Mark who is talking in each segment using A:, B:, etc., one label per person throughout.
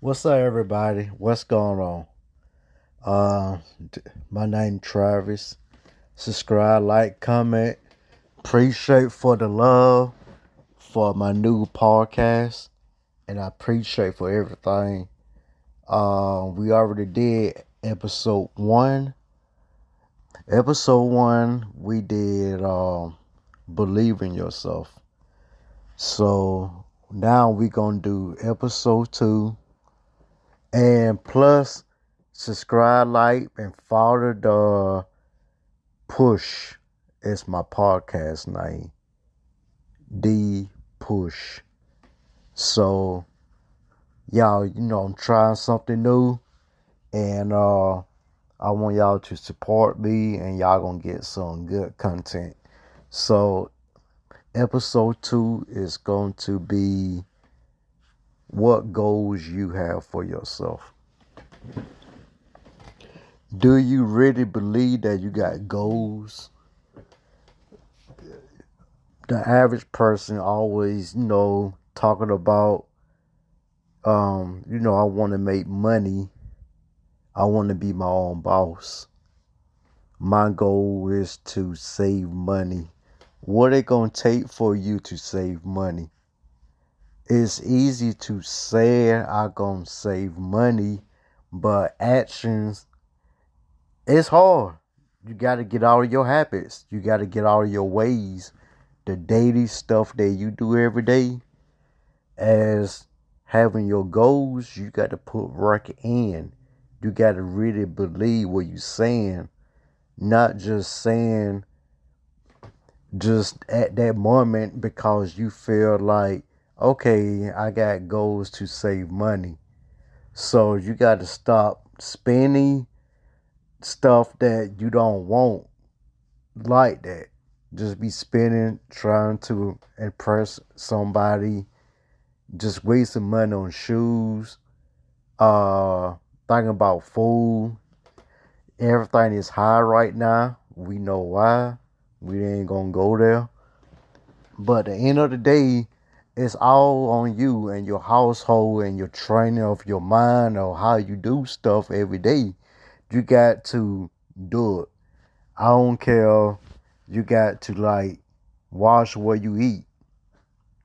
A: What's up, everybody? What's going on? Uh, my name Travis. Subscribe, like, comment. Appreciate for the love for my new podcast, and I appreciate for everything. We already did episode one. Episode one, we did believe in yourself. So now we gonna do episode two. And plus, subscribe, like, and follow the push. It's my podcast name. The push. So, y'all, I'm trying something new. And I want y'all to support me. And y'all gonna get some good content. So, episode two is going to be what goals you have for yourself. Do you really believe that you got goals? The average person always, talking about, I want to make money. I want to be my own boss. My goal is to save money. What it gonna take for you to save money? It's easy to say I gonna save money, but actions, it's hard. You gotta get out of your habits. You gotta get out of your ways. The daily stuff that you do every day, as having your goals, you got to put work in. You got to really believe what you're saying, not just saying just at that moment because you feel like, okay, I got goals to save money. So you got to stop spending stuff that you don't want like that. Just be spending trying to impress somebody, just wasting money on shoes, uh thinking about food. Everything is high right now. We know why. We ain't gonna go there. But at the end of the day, it's all on you and your household and your training of your mind or how you do stuff every day. You got to do it. I don't care. You got to watch what you eat.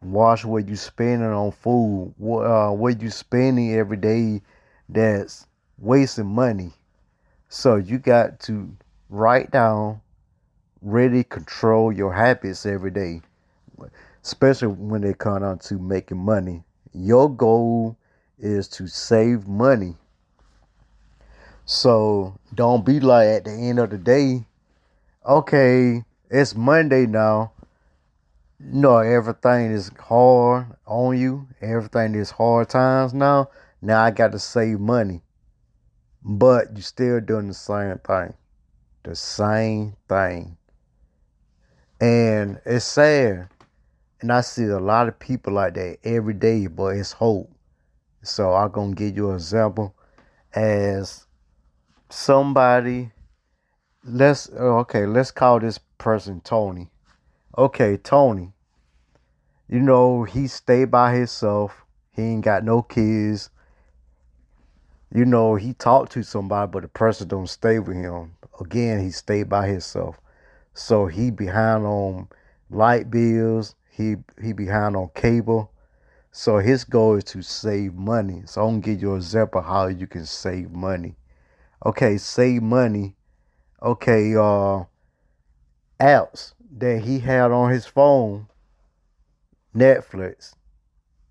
A: Watch what you spending on food. What you spending every day that's wasting money. So you got to write down, really control your habits every day, especially when they come down to making money. Your goal is to save money. So don't be like at the end of the day, okay, it's Monday now. No, everything is hard on you. Everything is hard times now. Now I got to save money. But you still doing the same thing. The same thing. And it's sad. And I see a lot of people like that every day, but it's hope. So I'm going to give you an example as somebody. Let's call this person Tony. Okay, Tony. He stayed by himself. He ain't got no kids. He talked to somebody, but the person don't stay with him. Again, he stayed by himself. So he behind on light bills. He behind on cable. So his goal is to save money. So I'm gonna give you an example how you can save money. Okay, save money. Okay, apps that he had on his phone, Netflix,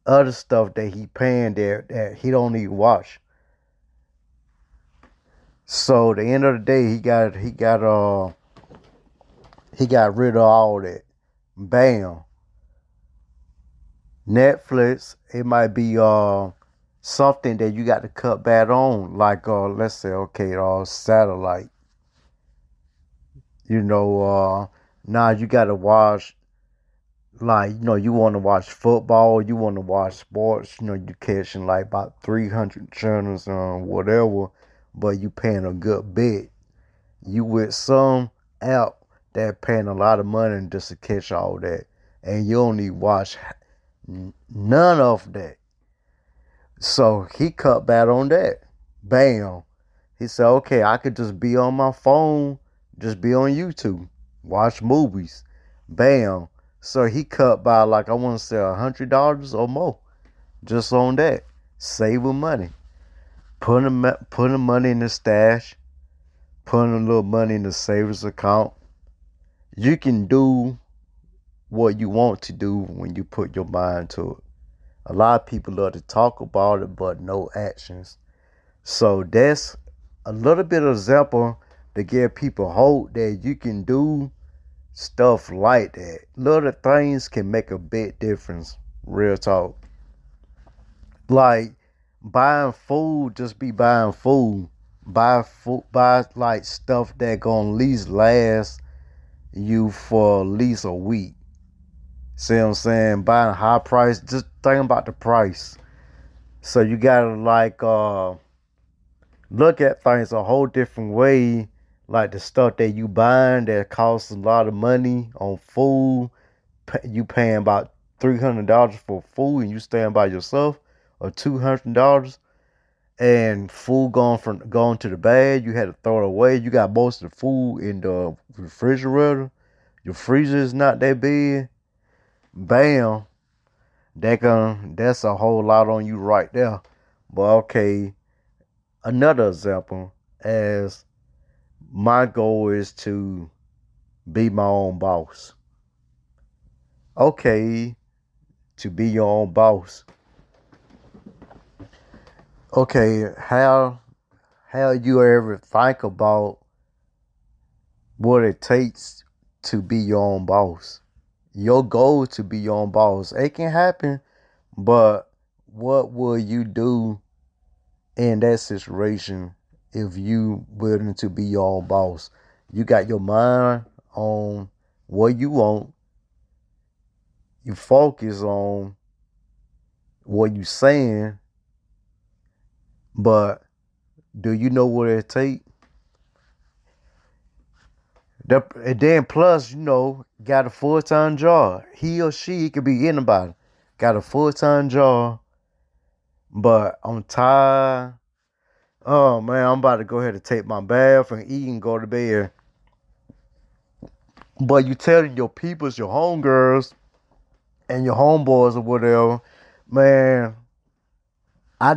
A: other stuff that he paying there that he don't even watch. So at the end of the day, he got rid of all that. Bam. Netflix, it might be something that you got to cut back on, like let's say okay, satellite. You know, now you got to watch, you want to watch football, you want to watch sports. You catching like about 300 channels or whatever, but you paying a good bit. You with some app that paying a lot of money just to catch all that, and you only watch none of that. So he cut back on that. Bam. He said, okay, I could just be on my phone, just be on YouTube, watch movies. Bam. So he cut by like I want to say $100 or more just on that. Saving money. Putting money in the stash, putting a little money in the savings account. You can do what you want to do when you put your mind to it. A lot of people love to talk about it, but no actions. So that's a little bit of example to give people hope that you can do stuff like that. Little things can make a big difference. Real talk. Like buying food, just be buying food. Buy like stuff that gonna at least last you for at least a week. See what I'm saying? Buying high price, just think about the price. So you gotta like look at things a whole different way. Like the stuff that you buying that costs a lot of money on food, you paying about $300 for food and you staying by yourself, or $200, and food going to the bad. You had to throw it away. You got most of the food in the refrigerator. Your freezer is not that big. Bam, that's a whole lot on you right there. But okay, another example, as my goal is to be my own boss. Okay, to be your own boss. Okay, how you ever think about what it takes to be your own boss? Your goal to be your own boss. It can happen, but what will you do in that situation if you willing to be your own boss? You got your mind on what you want. You focus on what you saying, but do you know what it takes? And then plus, got a full-time job. He or she, it could be anybody. Got a full-time job, but I'm tired. Oh man, I'm about to go ahead and take my bath and eat and go to bed. But you telling your peoples, your homegirls, and your homeboys or whatever, man. I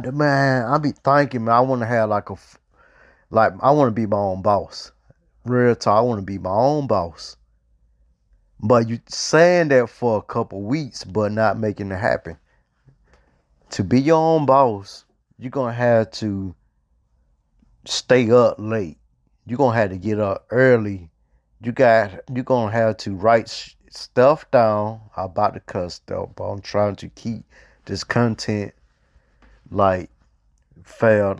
A: be thinking, man. I want to have I want to be my own boss. Real talk, I want to be my own boss. But you saying that for a couple weeks, but not making it happen. To be your own boss, you're gonna have to stay up late. You're gonna have to get up early. You're gonna have to write stuff down. I'm about to cut stuff, but I'm trying to keep this content like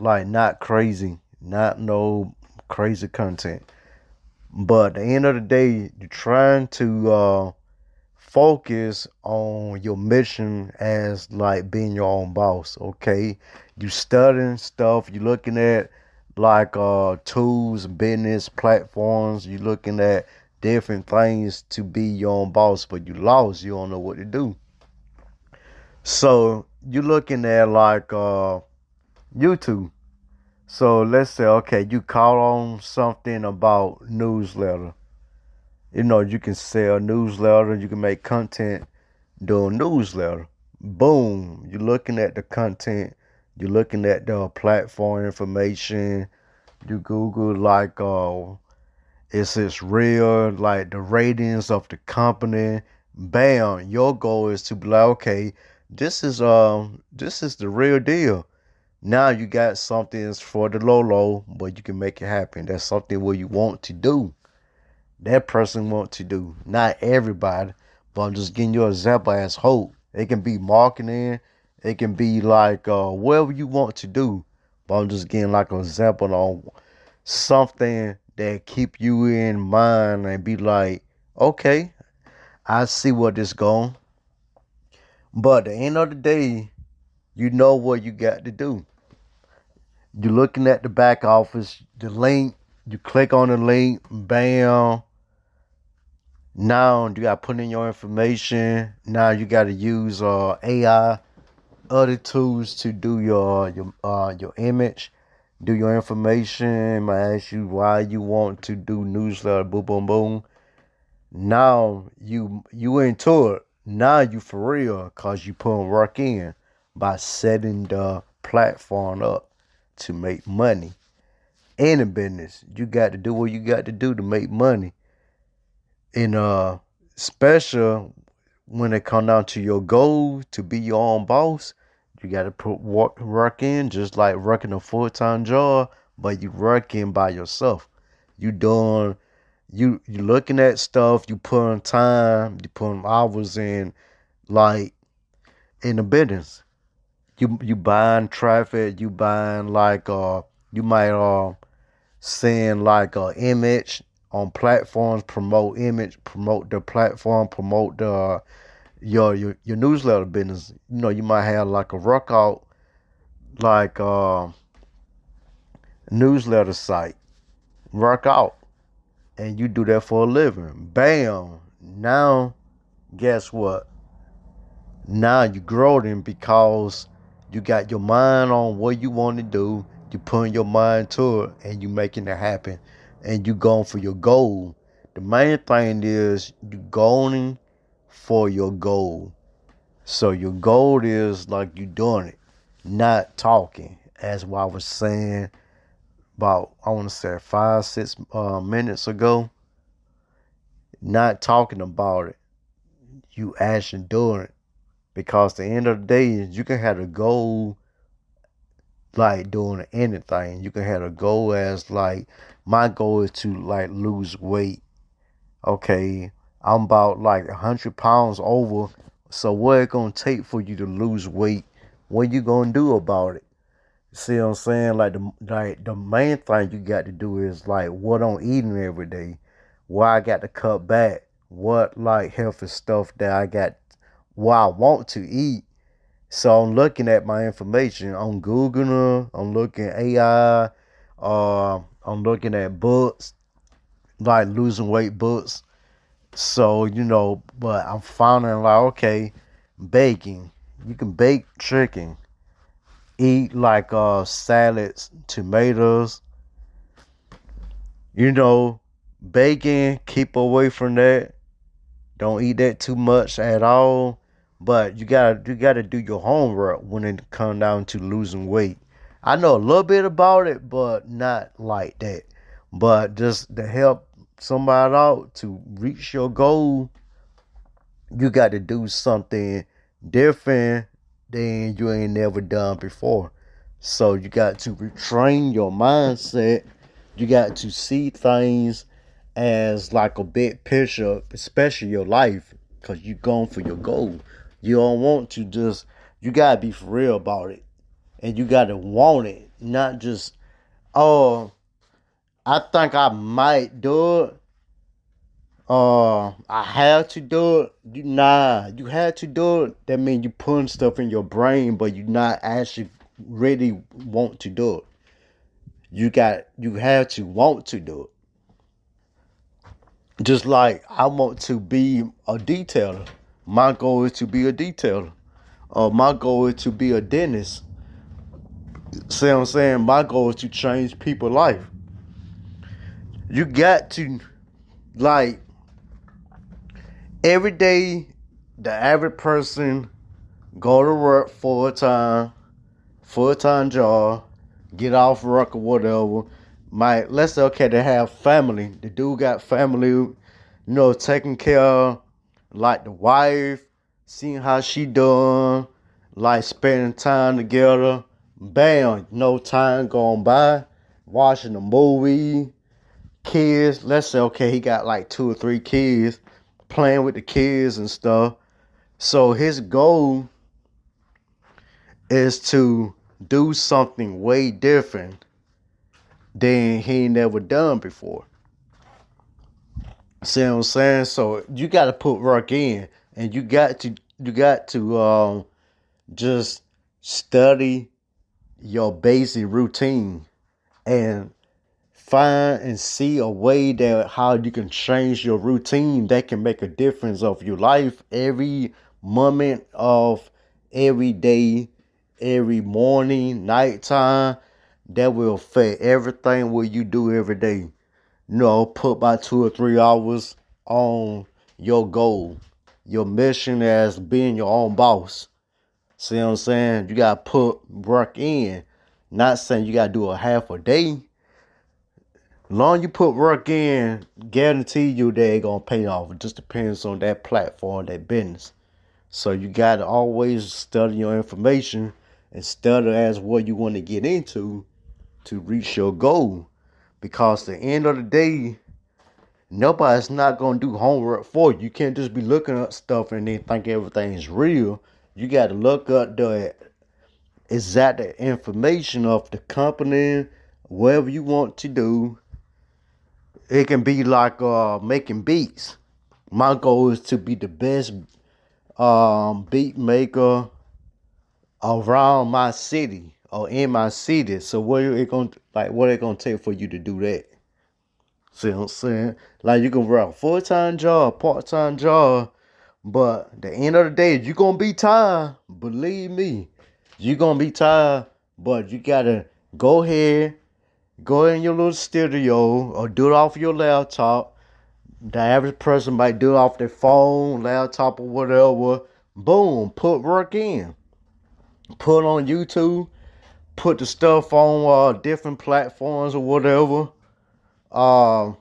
A: like not crazy, not no crazy content. But at the end of the day, you're trying to focus on your mission as like being your own boss. Okay, you studying stuff. You looking at like tools, business platforms. You looking at different things to be your own boss, but you lost. You don't know what to do. So you looking at like YouTube. So let's say, okay, you caught on something about newsletter. You can sell newsletter, you can make content doing newsletter. Boom, you're looking at the content, you're looking at the platform information. You Google like, is this real? Like the ratings of the company. Bam, your goal is to be like, okay, this is the real deal. Now you got something for the low, but you can make it happen. That's something what you want to do. That person want to do. Not everybody, but I'm just giving you an example as hope. It can be marketing. It can be like whatever you want to do. But I'm just giving like an example on something that keep you in mind and be like, okay, I see where this going. But at the end of the day, you know what you got to do. You're looking at the back office, the link, you click on the link, bam. Now you got to put in your information. Now you got to use AI other tools to do your image, do your information. Might ask you why you want to do newsletter, boom, boom, boom. Now you into it. Now you for real, cause you putting work in by setting the platform up to make money. In a business, you got to do what you got to do to make money. And special when it come down to your goal to be your own boss, you got to put work in, just like working a full-time job, but you working by yourself. You doing you looking at stuff, you putting time, you putting hours in, like in the business. You buying traffic, you buying like you might send like a image on platforms, promote image, promote the platform, promote the your newsletter business. You know, you might have like a workout like newsletter site, workout, and you do that for a living. Bam. Now guess what? Now you growing because you got your mind on what you want to do. You putting your mind to it and you making it happen. And you going for your goal. The main thing is you going for your goal. So your goal is like you doing it, not talking. As what I was saying about, I want to say 5-6 minutes ago, not talking about it. You actually doing it. Because at the end of the day, you can have a goal like doing anything. You can have a goal as like, my goal is to like lose weight. Okay, I'm about like 100 pounds over. So what it gonna take for you to lose weight? What you gonna do about it? See what I'm saying? Like the main thing you got to do is like what I'm eating every day. What I got to cut back. What like healthy stuff that I got, what I want to eat. So I'm looking at my information. I'm Googling. I'm looking at AI. I'm looking at books, like losing weight books. So, but I'm finding like, okay, baking. You can bake chicken. Eat like salads, tomatoes. You know, Bacon, keep away from that. Don't eat that too much at all. But you gotta do your homework when it comes down to losing weight. I know a little bit about it, but not like that. But just to help somebody out to reach your goal, you got to do something different than you ain't never done before. So you got to retrain your mindset. You got to see things as like a big picture, especially your life, because you're going for your goal. You don't want to just, you got to be for real about it. And you got to want it, not just, oh, I think I might do it. I had to do it. Nah, you had to do it. That means you putting stuff in your brain, but you not actually really want to do it. You have to want to do it. Just like I want to be a detailer. My goal is to be a detailer. My goal is to be a dentist. See what I'm saying? My goal is to change people's life. You got to, like, every day, the average person go to work full time job, get off work or whatever. Let's say, okay, they have family. The dude got family, taking care of, like the wife, seeing how she doing, like spending time together. Bam, no time going by, watching a movie. Kids, let's say, okay, he got like 2 or 3 kids, playing with the kids and stuff. So his goal is to do something way different than he ain't never done before. See what I'm saying? So you got to put work in, and you got to just study your basic routine and find and see a way that how you can change your routine that can make a difference of your life every moment of every day. every morning, nighttime, that will affect everything what you do every day. Put about 2 or 3 hours on your goal, your mission as being your own boss. See what I'm saying? You gotta put work in. Not saying you gotta do a half a day. Long you put work in, guarantee you they gonna pay off. It just depends on that platform, that business. So you gotta always study your information and study as what you want to get into to reach your goal. Because at the end of the day, nobody's not gonna do homework for you. You can't just be looking up stuff and then think everything's real. You gotta look up the exact information of the company, whatever you want to do. It can be like making beats. My goal is to be the best beat maker around my city or in my city. So what it gonna take for you to do that? See what I'm saying? Like you can work a full-time job, part-time job, but at the end of the day, you're gonna be tired. Believe me. You're gonna be tired, but you gotta go ahead, go in your little studio or do it off your laptop. The average person might do it off their phone, laptop, or whatever. Boom, put work in. Put on YouTube, put the stuff on different platforms or whatever. Uh,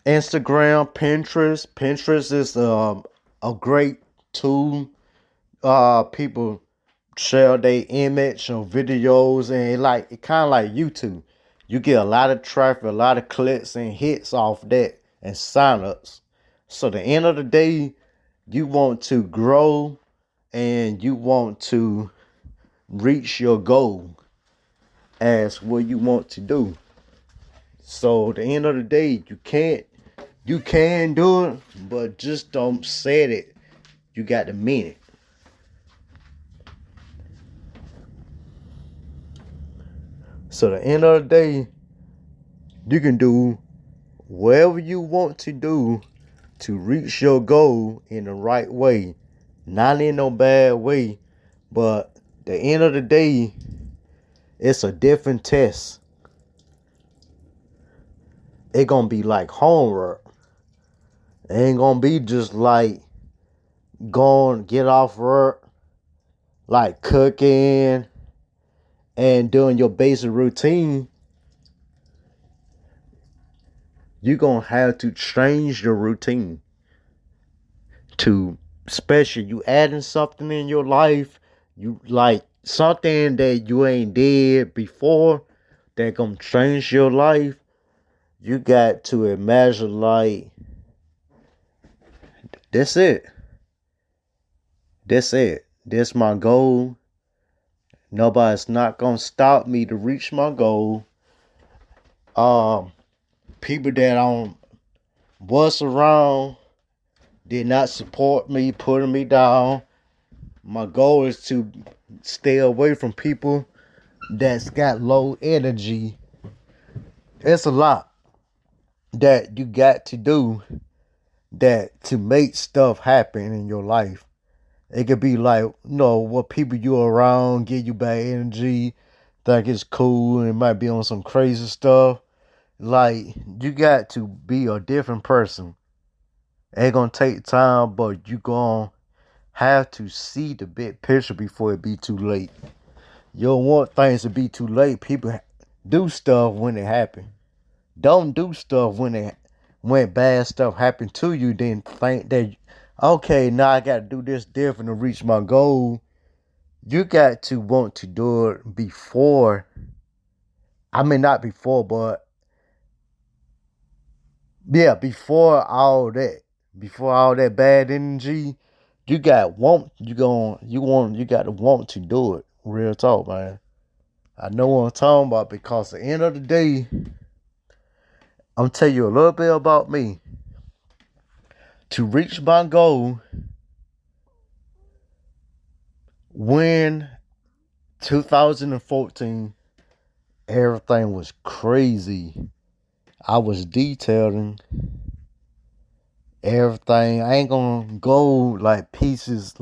A: Instagram, Pinterest. Pinterest is a great tool. People share their image or videos, and it kind of like YouTube. You get a lot of traffic, a lot of clicks and hits off that and signups. So at the end of the day, you want to grow and you want to reach your goal as what you want to do. So at the end of the day, you can do it, but just don't say it. You got to mean it. So at the end of the day, you can do whatever you want to do to reach your goal in the right way. Not in no bad way, but at the end of the day, it's a different test. It gonna be like homework. It ain't gonna be just like going get off work, like cooking and doing your basic routine. You're gonna have to change your routine to special. You adding something in your life, you like something that you ain't did before that gonna change your life. You got to imagine like that's it. That's it. That's my goal. Nobody's not gonna stop me to reach my goal. People that was around did not support me, putting me down. My goal is to stay away from people that's got low energy. It's a lot that you got to do that to make stuff happen in your life. It could be like, what people you around give you bad energy, think it's cool, and it might be on some crazy stuff. Like, you got to be a different person. Ain't gonna take time, but you gonna have to see the big picture before it be too late. You don't want things to be too late. People do stuff when it happen. Don't do stuff when bad stuff happen to you. Then think that okay, now I got to do this different to reach my goal. You got to want to do it before. I mean, not before, but yeah, before all that bad energy, you got want you got to want to do it. Real talk, man. I know what I'm talking about because at the end of the day, I'm tell you a little bit about me. To reach my goal, when 2014, everything was crazy. I was detailing everything. I ain't gonna go like pieces,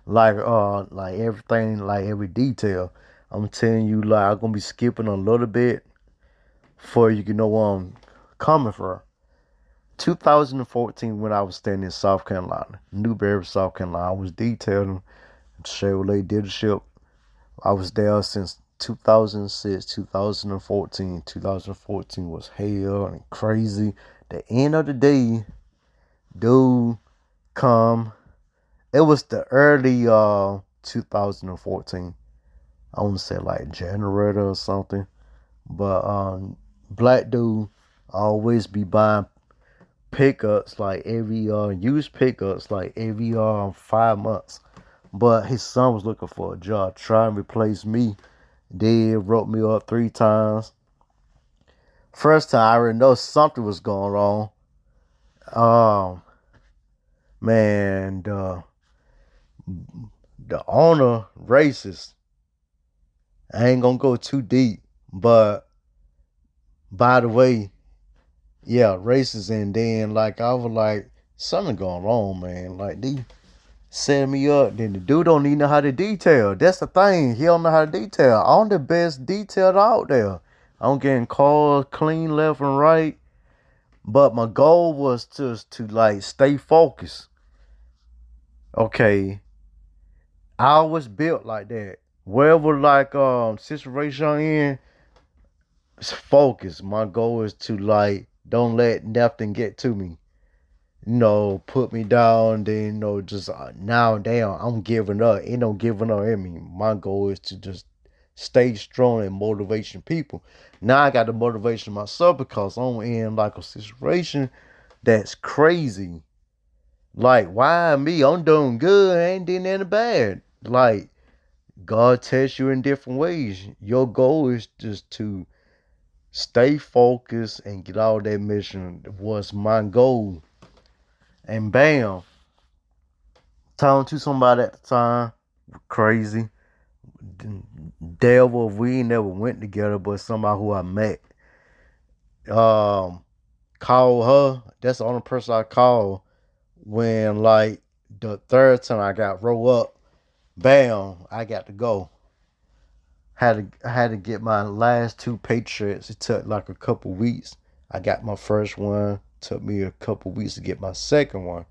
A: like everything, like every detail. I'm telling you, like I'm gonna be skipping a little bit for you can know where I'm coming from. 2014, when I was staying in South Carolina, Newberry, South Carolina, I was detailing Chevrolet dealership. I was there since 2006, 2014. 2014 was hell and crazy. The end of the day, dude, come. It was the early 2014. I want to say like January or something. But black dude always be buying pickups like every used pickups like every 5 months. But his son was looking for a job, trying to replace me. They wrote me up 3 times. First time I already know something was going wrong. Um man, the owner racist. I ain't gonna go too deep, but by the way, yeah, racist. And then like I was like, something going wrong, man. Like they set me up. Then the dude don't even know how to detail. That's the thing. He don't know how to detail. I'm the best detailed out there. I'm getting cars clean left and right. But my goal was to like stay focused. Okay. I was built like that. Wherever like situation I'm in, focus. My goal is to like don't let nothing get to me. Put me down, then just now down. I'm giving up. Ain't no giving up in me. My goal is to just stay strong and motivation people. Now I got the motivation myself because I'm in like a situation that's crazy. Like, why me? I'm doing good. I ain't doing anything bad. Like, God tests you in different ways. Your goal is just to stay focused and get out of that mission. Was my goal. And bam, talking to somebody at the time, crazy. Devil, we never went together, but somebody who I met. Um, Called her. That's the only person I called when like the third time I got roll up. Bam, I got to go. I had to get my last two Patriots. It took like a couple weeks. I got my first one. Took me a couple weeks to get my second one.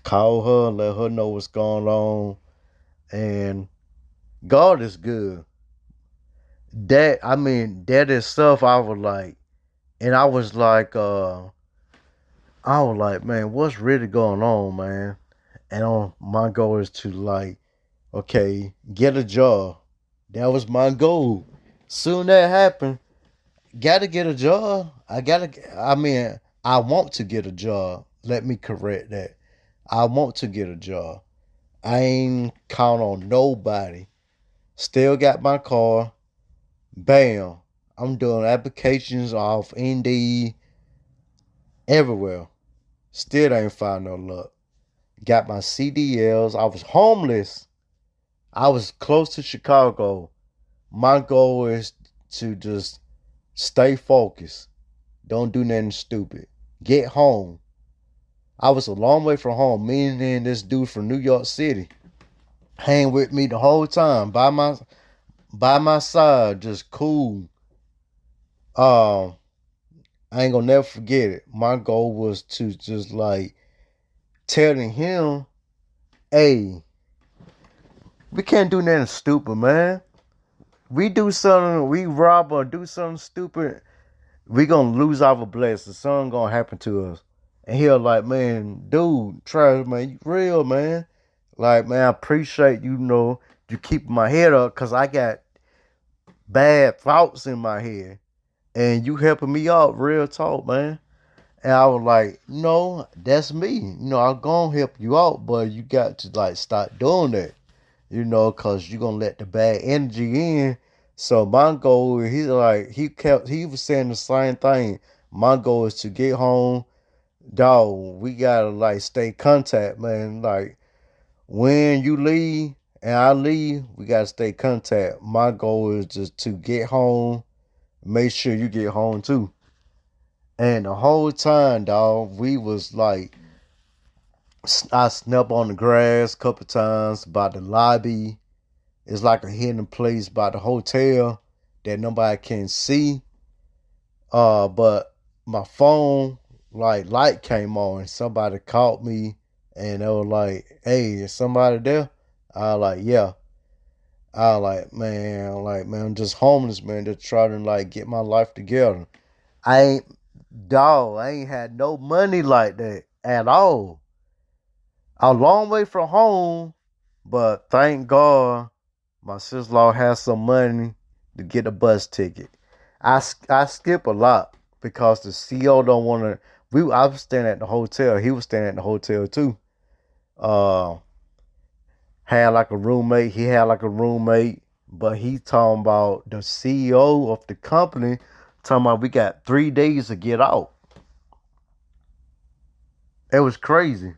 A: Call her and let her know what's going on. And God is good. That is stuff I was like, and I was like, man, what's really going on, man? And my goal is to like, okay, get a job. That was my goal. Soon that happened, gotta get a job. I want to get a job. Let me correct that. I want to get a job. I ain't count on nobody. Still got my car. Bam. I'm doing applications off Indeed everywhere. Still ain't find no luck. Got my CDLs. I was homeless. I was close to Chicago. My goal is to just stay focused. Don't do nothing stupid. Get home. I was a long way from home. Me and this dude from New York City hang with me the whole time by my side, just cool. Um, I ain't gonna never forget it. My goal was to just like telling him, hey, we can't do nothing stupid, man. We do something, we rob or do something stupid, we gonna lose our blessings. Something gonna happen to us. And he'll like, man, dude, try, man, you real, man. Like, man, I appreciate you keeping my head up because I got bad thoughts in my head. And you helping me out, real talk, man. And I was like, no, that's me. I'm gonna help you out, but you got to like start doing that. Cause you're gonna let the bad energy in. So my goal, he was saying the same thing. My goal is to get home, dog. We gotta like stay contact, man. Like when you leave and I leave, we gotta stay contact. My goal is just to get home, make sure you get home too. And the whole time, dog, we was like I slept on the grass a couple times by the lobby. It's like a hidden place by the hotel that nobody can see. But my phone like light came on and somebody called me and they were like, "Hey, is somebody there?" I was like, "Yeah." I was like, man, I'm just homeless, man, just trying to like get my life together. I ain't I ain't had no money like that at all. A long way from home, but thank God my sister-in-law has some money to get a bus ticket. I skip a lot because the CO don't want to. I was staying at the hotel. He was staying at the hotel too. Uh, had like a roommate. He had like a roommate, but he talking about the CEO of the company talking about we got 3 days to get out. It was crazy.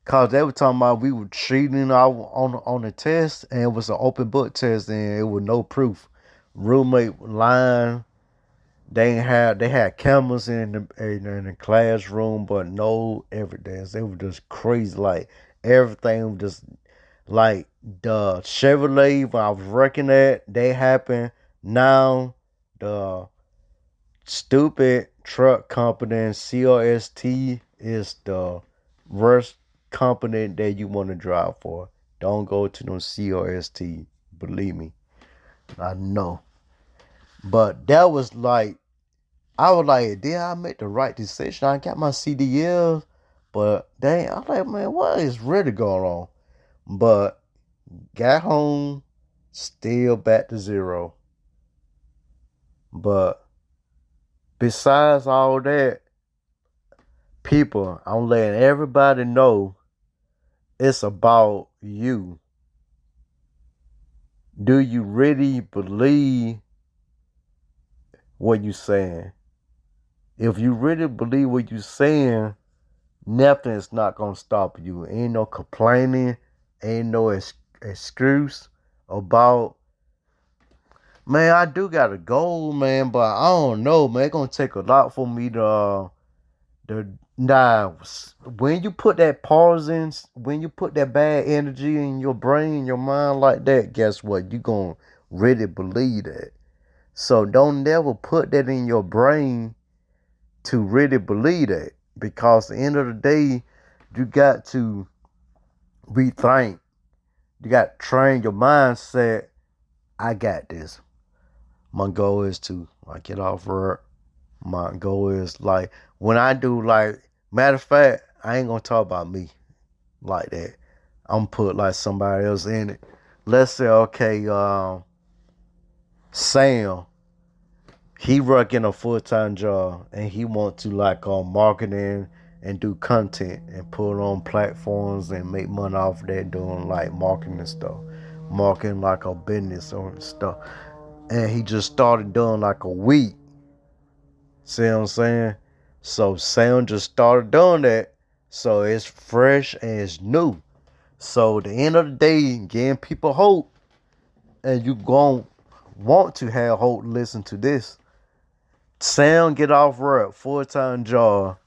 A: Cause they were talking about we were cheating on the test, and it was an open book test, and it was no proof. Roommate lying. They had cameras in the classroom, but no evidence. It was just crazy. Like everything was just like the Chevrolet when I was working at. They happened now. The stupid truck company COST is the worst company that you want to drive for. Don't go to no COST. Believe me. I know. But that was like, I was like, did I make the right decision? I got my CDLs. But dang, I was like, man, what is really going on? But got home, still back to zero. But besides all that, people, I'm letting everybody know it's about you. Do you really believe what you're saying? If you really believe what you're saying, nothing is not going to stop you. Ain't no complaining, ain't no excuse about, man, I do got a goal, man, but I don't know, man. It's going to take a lot for me nah, when you put that pause in, when you put that bad energy in your brain, your mind like that, guess what? You gonna really believe that. So don't never put that in your brain to really believe that. Because at the end of the day, you got to rethink. You got to train your mindset. I got this. My goal is to like get off work. My goal is like when I do like matter of fact, I ain't gonna talk about me like that. I'm put like somebody else in it. Let's say okay, Sam, he working a full-time job and he want to like marketing and do content and put it on platforms and make money off that doing like marketing and stuff. Marketing like a business or stuff. And he just started doing like a week. See what I'm saying? So Sam just started doing that. So it's fresh and it's new. So at the end of the day, giving people hope, and you gon' want to have hope. Listen to this. Sam get off work, full-time job.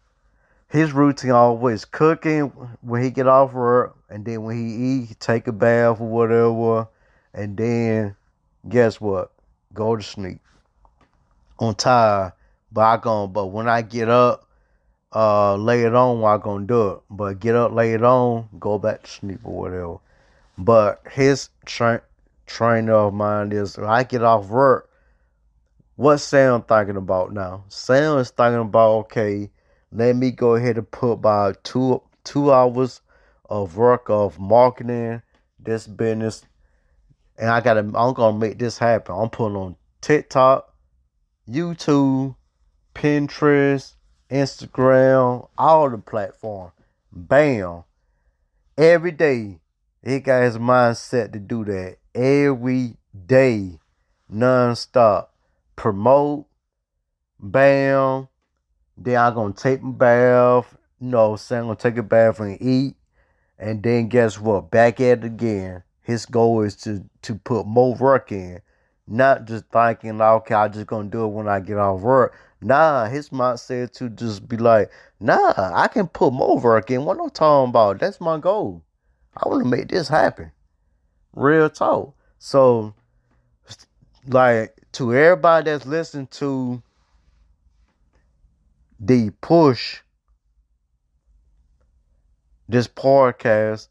A: His routine always cooking when he get off work, and then when he eat, he take a bath or whatever, and then guess what? Go to sleep. I'm tired, but when I get up, later on, I'm gonna do it. But get up later on, go back to sleep or whatever. But his trainer of mine is when I get off work, what's Sam thinking about now? Sam is thinking about, okay, let me go ahead and put about two hours of work of marketing this business, and I'm gonna make this happen. I'm putting on TikTok, YouTube, Pinterest, Instagram, all the platforms. Bam. Every day. He got his mindset to do that. Every day. Non-stop. Promote. Bam. Then I'm going to take my bath. Say I'm going to take a bath and eat. And then guess what? Back at it again. His goal is to put more work in. Not just thinking, okay, I'm just going to do it when I get off work. Nah, his mindset to just be like, nah, I can put more work in. What I'm talking about? That's my goal. I want to make this happen. Real talk. So, like, to everybody that's listening to the push, this podcast,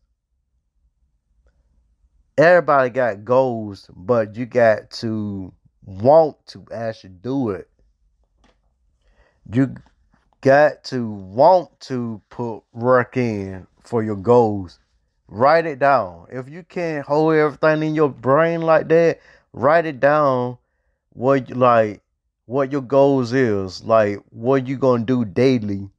A: everybody got goals, but you got to want to actually do it. You got to want to put work in for your goals. Write it down. If you can't hold everything in your brain like that, write it down. What your goals is, like what you gonna do daily,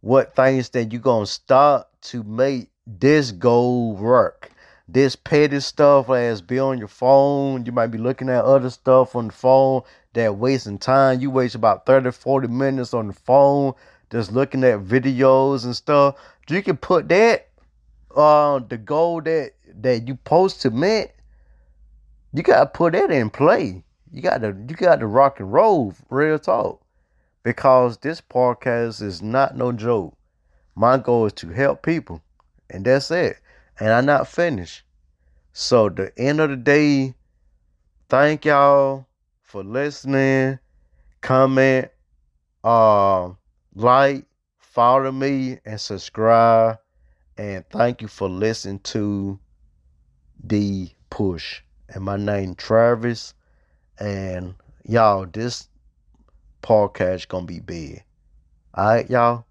A: what things that you gonna start to make this goal work. This petty stuff as be on your phone. You might be looking at other stuff on the phone that wasting time. You waste about 30, 40 minutes on the phone just looking at videos and stuff. You can put that the goal that you post to meet, you gotta put it in play. You gotta rock and roll, real talk. Because this podcast is not no joke. My goal is to help people. And that's it. And I'm not finished. So the end of the day, thank y'all for listening. Comment, like, follow me, and subscribe. And thank you for listening to the push. And my name Travis. And y'all, this podcast gonna be big. Alright, y'all.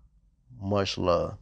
A: Much love.